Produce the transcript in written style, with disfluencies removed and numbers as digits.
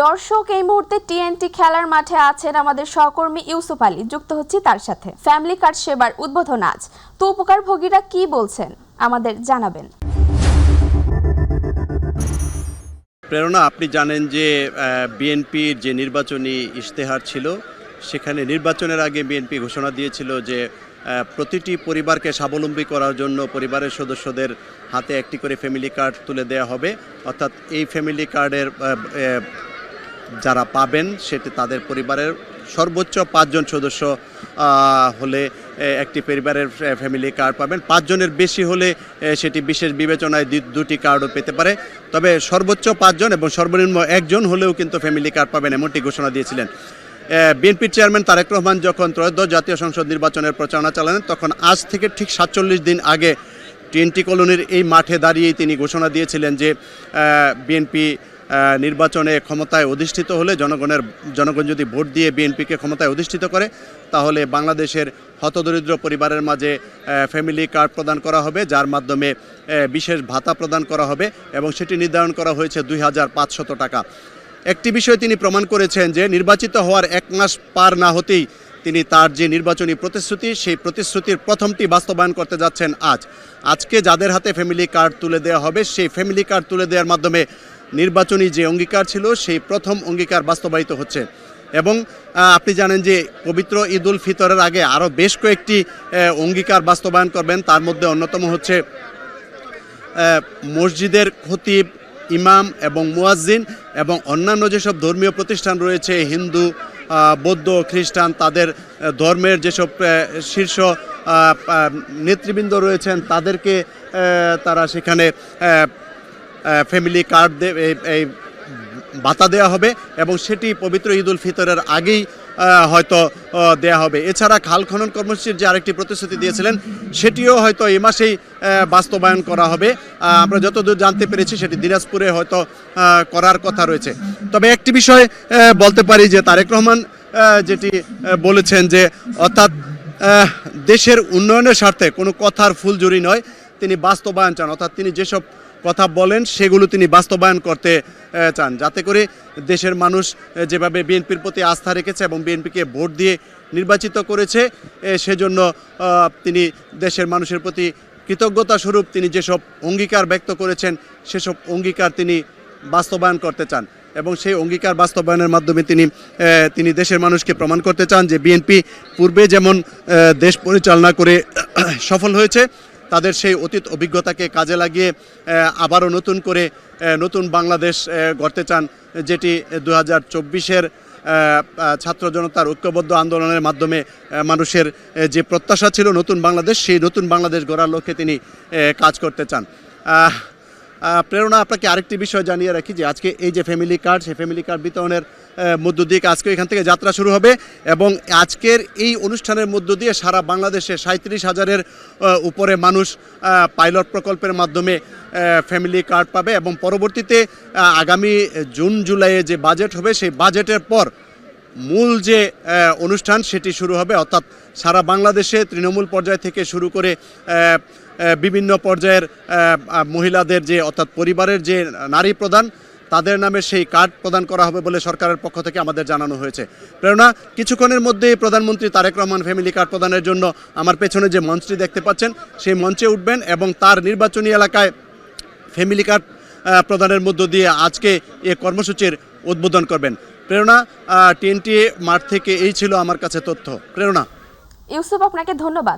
দর্শক, এই মুহূর্তে টিএনটি খেলার মাঠে আছেন আমাদের সহকর্মী ইউসুফ আলী। যুক্ত হচ্ছি তার সাথে। ফ্যামিলি কার্ড সেবার উদ্বোধন আজ, তো উপকারভোগীরা কি বলছেন আমাদের জানাবেন। প্রেরণা, আপনি জানেন যে বিএনপির যে নির্বাচনী ইশতেহার ছিল, সেখানে নির্বাচনের আগে বিএনপি ঘোষণা দিয়েছিল যে প্রতিটি পরিবারকে স্বাবলম্বী করার জন্য পরিবারের সদস্যদের হাতে একটি করে ফ্যামিলি কার্ড তুলে দেওয়া হবে। অর্থাৎ এই ফ্যামিলি কার্ডের যারা পাবেন সেটি তাদের পরিবারের সর্বোচ্চ 5 জন সদস্য হলে একটি পরিবারের ফ্যামিলি কার্ড পাবেন। 5 জনের বেশি হলে সেটি বিশেষ বিবেচনায় দুটি কার্ডও পেতে পারে। তবে সর্বোচ্চ 5 জন এবং সর্বনিম্ন 1 জন হলেও কিন্তু ফ্যামিলি কার্ড পাবেন, এমনটি ঘোষণা দিয়েছিলেন বিএনপির চেয়ারম্যান তারেক রহমান। যখন ত্রয়োদশ জাতীয় সংসদ নির্বাচনের প্রচারণা চালালেন, তখন আজ থেকে ঠিক 47 দিন আগে টিএনটি কলোনির এই মাঠে দাঁড়িয়েই তিনি ঘোষণা দিয়েছিলেন যে বিএনপি নির্বাচনে ক্ষমতায় অধিষ্ঠিত হলে জনগণ যদি ভোট দিয়ে বিএনপিকে ক্ষমতায় অধিষ্ঠিত করে, তাহলে বাংলাদেশের হতদরিদ্র পরিবারের মাঝে ফ্যামিলি কার্ড প্রদান করা হবে, যার মাধ্যমে বিশেষ ভাতা প্রদান করা হবে এবং সেটি নির্ধারণ করা হয়েছে 2500 টাকা। একটি বিষয় তিনি প্রমাণ করেছেন যে নির্বাচিত হওয়ার 1 মাস পার না হতেই তিনি তার যে নির্বাচনী প্রতিশ্রুতি, সেই প্রতিশ্রুতির প্রথমটি বাস্তবায়ন করতে যাচ্ছেন আজকে যাদের হাতে ফ্যামিলি কার্ড তুলে দেওয়া হবে, সেই ফ্যামিলি কার্ড তুলে দেওয়ার মাধ্যমে নির্বাচনী যে অঙ্গীকার ছিল সেই প্রথম অঙ্গীকার বাস্তবায়িত হচ্ছে। এবং আপনি জানেন যে পবিত্র ঈদ উল ফিতরের আগে আরও বেশ কয়েকটি অঙ্গীকার বাস্তবায়ন করবেন। তার মধ্যে অন্যতম হচ্ছে মসজিদের খতিব, ইমাম এবং মুয়াজ্জিন এবং অন্যান্য যেসব ধর্মীয় প্রতিষ্ঠান রয়েছে, হিন্দু, বৌদ্ধ, খ্রিস্টান, তাদের ধর্মের যেসব শীর্ষ নেতৃবৃন্দ রয়েছেন, তাদেরকে তারা সেখানে ফ্যামিলি কার্ড এই ভাতা দেওয়া হবে এবং সেটি পবিত্র ঈদ উল ফিতরের আগেই হয়তো দেয়া হবে। এছাড়া খাল খনন কর্মসূচির যে আরেকটি প্রতিশ্রুতি দিয়েছিলেন, সেটিও হয়তো এই মাসেই বাস্তবায়ন করা হবে। আমরা যতদূর জানতে পেরেছি সেটি দিনাজপুরে হয়তো করার কথা রয়েছে। তবে একটি বিষয় বলতে পারি যে তারেক রহমান যেটি বলেছেন যে অর্থাৎ দেশের উন্নয়নের স্বার্থে কোনো কথার ফুলঝুরি নয়, তিনি বাস্তবায়ন চান। অর্থাৎ তিনি যেসব কথা বলেন সেগুলো তিনি বাস্তবায়ন করতে চান, যাতে করে দেশের মানুষ যেভাবে বিএনপির প্রতি আস্থা রেখেছে এবং বিএনপিকে ভোট দিয়ে নির্বাচিত করেছে, সেজন্য তিনি দেশের মানুষের প্রতি কৃতজ্ঞতা স্বরূপ তিনি যেসব অঙ্গীকার ব্যক্ত করেছেন সেসব অঙ্গীকার তিনি বাস্তবায়ন করতে চান এবং সেই অঙ্গীকার বাস্তবায়নের মাধ্যমে তিনি দেশের মানুষকে প্রমাণ করতে চান যে বিএনপি পূর্বে যেমন দেশ পরিচালনা করে সফল হয়েছে, তাদের সেই অতীত অভিজ্ঞতাকে কাজে লাগিয়ে আবারও নতুন করে নতুন বাংলাদেশ গড়তে চান, যেটি 2024-এর ছাত্র জনতার ঐক্যবদ্ধ আন্দোলনের মাধ্যমে মানুষের যে প্রত্যাশা ছিল নতুন বাংলাদেশ, সেই নতুন বাংলাদেশ গড়ার লক্ষ্যে তিনি কাজ করতে চান। প্রেরণা, আপনাকে আরেকটি বিষয় জানিয়ে রাখি যে আজকে এই যে ফ্যামিলি কার্ড, সেই ফ্যামিলি কার্ড বিতরণের মধ্য দিয়ে আজকে এখান থেকে যাত্রা শুরু হবে এবং আজকের এই অনুষ্ঠানের মধ্য দিয়ে সারা বাংলাদেশে 37,000-এর উপরে মানুষ পাইলট প্রকল্পের মাধ্যমে ফ্যামিলি কার্ড পাবে এবং পরবর্তীতে আগামী জুন জুলাইয়ে যে বাজেট হবে, সেই বাজেটের পর মূল যে অনুষ্ঠান সেটি শুরু হবে। অর্থাৎ সারা বাংলাদেশে তৃণমূল পর্যায় থেকে শুরু করে বিভিন্ন পর্যায়ের মহিলাদের যে অর্থাৎ পরিবারের যে নারী প্রধান, তাদের নামে সেই কার্ড প্রদান করা হবে বলে সরকারের পক্ষ থেকে আমাদের জানানো হয়েছে। প্রেরণা, কিছুক্ষণের মধ্যেই প্রধানমন্ত্রী তারেক রহমান ফ্যামিলি কার্ড প্রদানের জন্য আমার পেছনে যে মঞ্চটি দেখতে পাচ্ছেন সেই মঞ্চে উঠবেন এবং তার নির্বাচনী এলাকায় ফ্যামিলি কার্ড প্রদানের মধ্য দিয়ে আজকে এই কর্মসূচির উদ্বোধন করবেন। প্রেরণা, টিএনটি মাঠ থেকে এই ছিল আমার কাছে তথ্য। প্রেরণা। ইউসুফ, আপনাকে ধন্যবাদ।